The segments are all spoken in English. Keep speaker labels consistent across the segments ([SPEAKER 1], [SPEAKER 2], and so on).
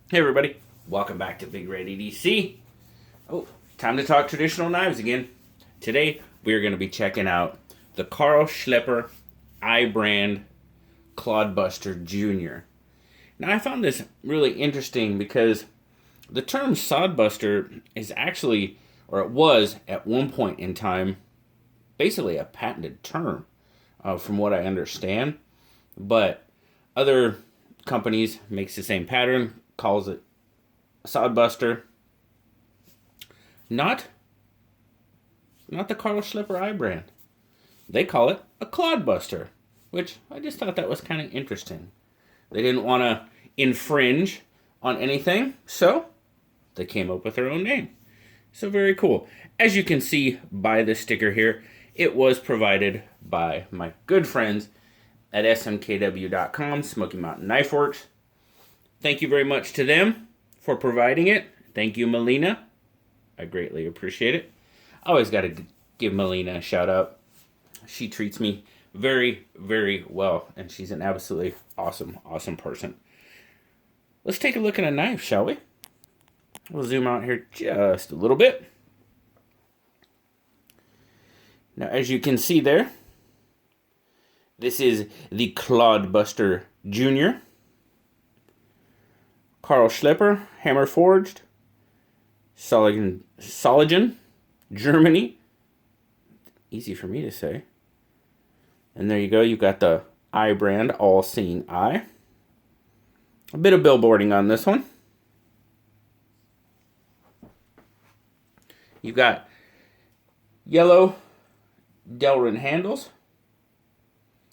[SPEAKER 1] Hey everybody, welcome back to BigRedEDC. Oh, time to talk traditional knives again. Today we are going to be checking out the Carl Schlepper Brand Clodbuster JR. Now I found this really interesting because the term sodbuster is actually, or it was at one point in time, basically a patented term, from what I understand. But other companies makes the same pattern, calls it a sodbuster. Not the Carl Schlepper brand. They call it a clodbuster, which I just thought that was kind of interesting. They didn't want to infringe on anything, so they came up with their own name. So very cool. As you can see by the sticker here, it was provided by my good friends at smkw.com, Smoky Mountain Knife Works. Thank you very much to them for providing it. Thank you, Melina. I greatly appreciate it. I always got to give Melina a shout out. She treats me very, very well, and she's an absolutely awesome, awesome person. Let's take a look at a knife, shall we? We'll zoom out here just a little bit. Now, as you can see there, this is the Clodbuster JR. Carl Schlepper, hammer forged, Solingen, Germany. Easy for me to say. And there you go. You've got the brand, all-seeing eye. A bit of billboarding on this one. You've got yellow Delrin handles.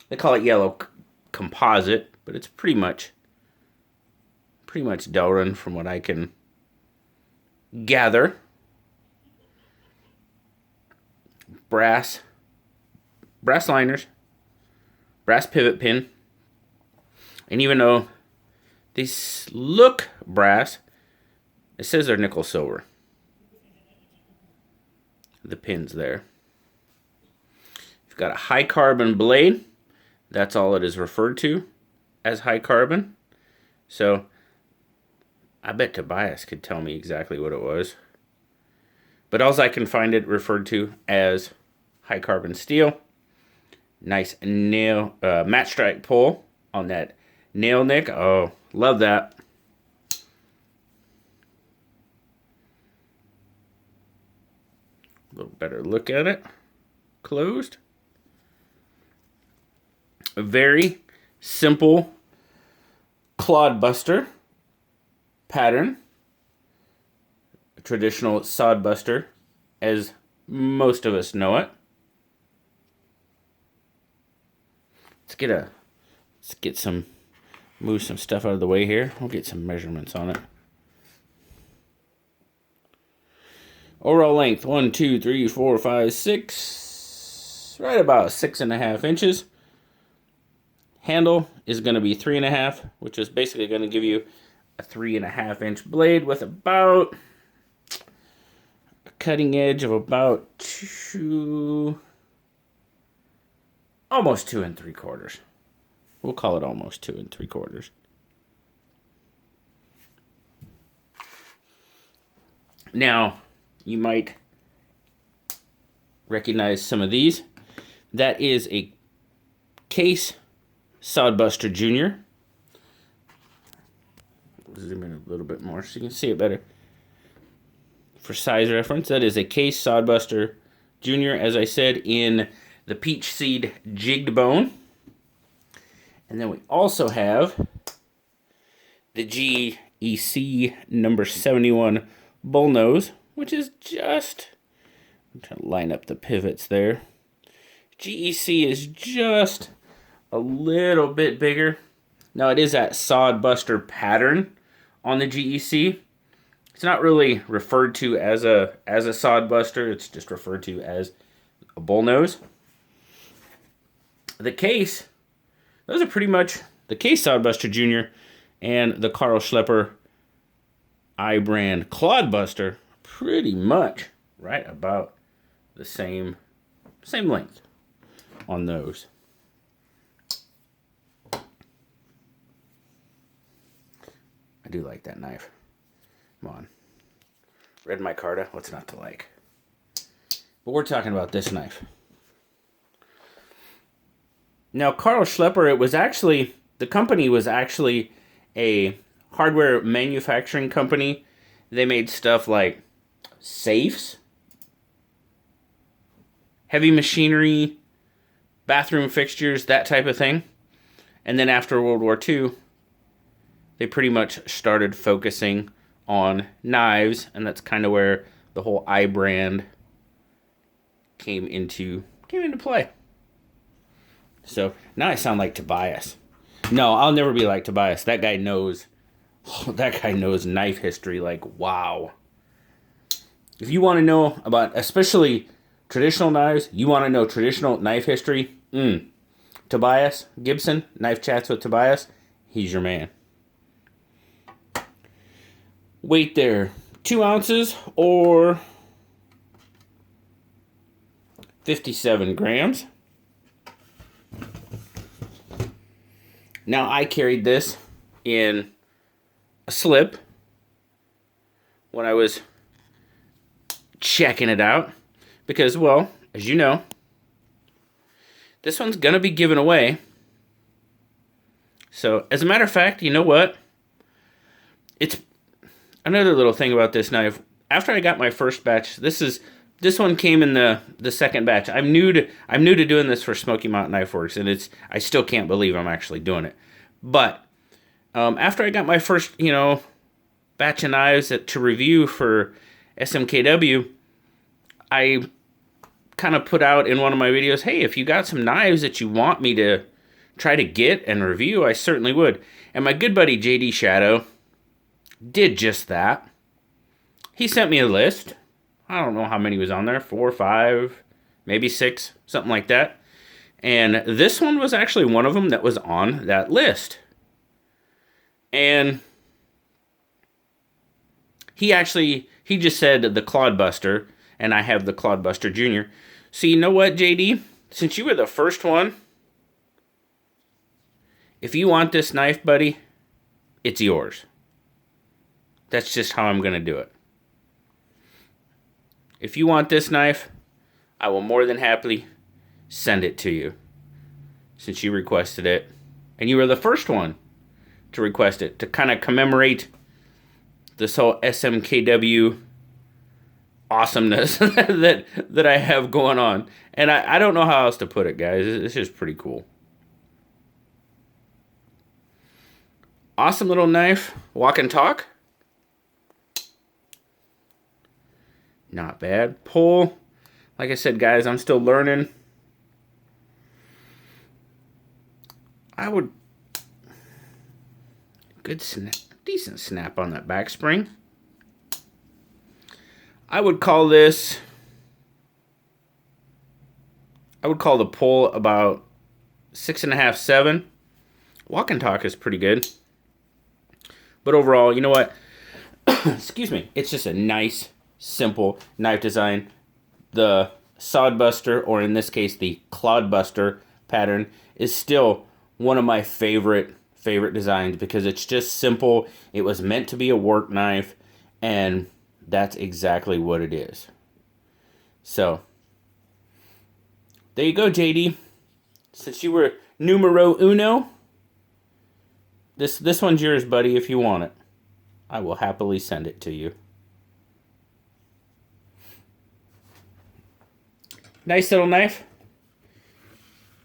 [SPEAKER 1] They call it yellow composite, but it's pretty much Delrin from what I can gather. Brass liners, brass pivot pin, and even though these look brass, it says they're nickel silver. The pins there. You've got a high carbon blade. That's all it is referred to as, high carbon. So I bet Tobias could tell me exactly what it was. But all I can find it referred to as high carbon steel. Nice nail matte strike pull on that nail nick. Oh, love that. A little better look at it. Closed. A very simple clodbuster pattern. A traditional sodbuster, as most of us know it. Move some stuff out of the way here. We'll get some measurements on it. Overall length, 1, 2, 3, 4, 5, 6. Right about 6.5 inches. Handle is going to be 3.5, which is basically going to give you a 3.5 inch blade with about a cutting edge of about almost 2 3/4. We'll call it almost 2 3/4. Now, you might recognize some of these. That is a Case Sodbuster JR. Zoom in a little bit more so you can see it better. For size reference, that is a Case Sodbuster JR, as I said, in the peach seed jigged bone. And then we also have the GEC number 71 bullnose, which is just, I'm trying to line up the pivots there. GEC is just a little bit bigger. Now it is that sodbuster pattern on the GEC. It's not really referred to as a sodbuster. It's just referred to as a bullnose. The case, those are pretty much the Case Sodbuster JR and the Carl Schlepper brand Clodbuster, pretty much right about the same length on those. do like that knife. Come on. Red micarta, what's not to like? But we're talking about this knife. Now, Carl Schlepper, it was actually, the company was actually a hardware manufacturing company. They made stuff like safes, heavy machinery, bathroom fixtures, that type of thing. And then after World War II, they pretty much started focusing on knives, and that's kind of where the whole iBrand came into play. So now I sound like Tobias. No, I'll never be like Tobias. That guy knows. That guy knows knife history like wow. If you want to know about especially traditional knives, you want to know traditional knife history, Tobias Gibson, Knife Chats with Tobias, he's your man. Weight there, 2 ounces or 57 grams. Now I carried this in a slip when I was checking it out because, well, as you know, this one's gonna be given away. So, as a matter of fact, you know what? It's another little thing about this knife. After I got my first batch, this one came in the second batch. I'm new to doing this for Smoky Mountain Knife Works, and I still can't believe I'm actually doing it. But after I got my first, batch of knives to review for SMKW, I kind of put out in one of my videos, hey, if you got some knives that you want me to try to get and review, I certainly would. And my good buddy JD Shadow did just that. He sent me a list. I don't know how many was on there, 4 or 5, maybe 6, something like that. And this one was actually one of them that was on that list. And he just said the Clodbuster, and I have the Clodbuster Jr. So you know what, JD? Since you were the first one, if you want this knife, buddy, it's yours. That's just how I'm going to do it. If you want this knife, I will more than happily send it to you. Since you requested it. And you were the first one to request it. To kind of commemorate this whole SMKW awesomeness that I have going on. And I don't know how else to put it, guys. It's just pretty cool. Awesome little knife. Walk and talk. Not bad. Pull. Like I said, guys, I'm still learning. Good snap, decent snap on that back spring. I would call the pull about 6.5, 7. Walk and talk is pretty good. But overall, you know what? Excuse me. It's just a nice, simple knife design. The Sodbuster, or in this case, the Clodbuster pattern, is still one of my favorite designs because it's just simple. It was meant to be a work knife, and that's exactly what it is. So, there you go, JD. Since you were numero uno, this one's yours, buddy, if you want it. I will happily send it to you. Nice little knife.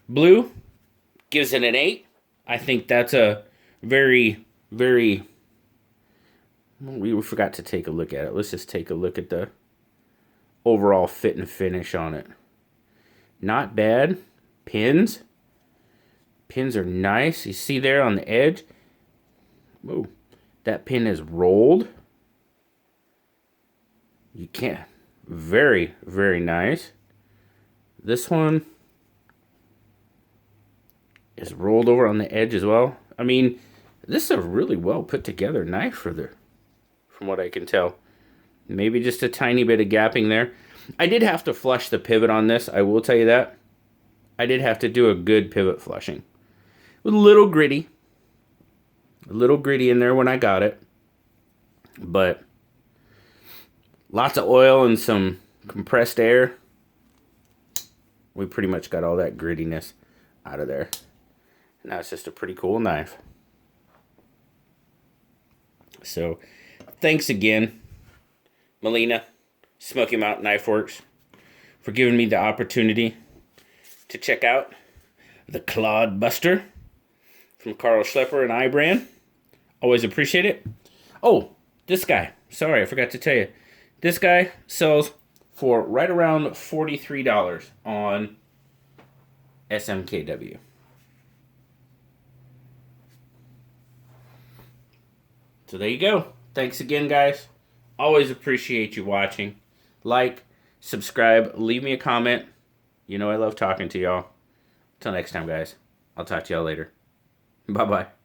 [SPEAKER 1] Blue gives it an 8. I think that's a very, very... We forgot to take a look at it. Let's just take a look at the overall fit and finish on it. Not bad. Pins. Pins are nice. You see there on the edge? Whoa. That pin is rolled. You can't... Very, very nice. This one is rolled over on the edge as well. I mean, this is a really well put together knife from what I can tell. Maybe just a tiny bit of gapping there. I did have to flush the pivot on this, I will tell you that. I did have to do a good pivot flushing. It was a little gritty. A little gritty in there when I got it. But lots of oil and some compressed air. We pretty much got all that grittiness out of there. Now it's just a pretty cool knife. So, thanks again, Melina, Smoky Mountain Knife Works, for giving me the opportunity to check out the Clodbuster from Carl Schlepper and iBrand. Always appreciate it. Oh, this guy. Sorry, I forgot to tell you. This guy sells for right around $43 on SMKW. So there you go. Thanks again, guys. Always appreciate you watching. Like, subscribe, leave me a comment. You know I love talking to y'all. Until next time, guys. I'll talk to y'all later. Bye-bye.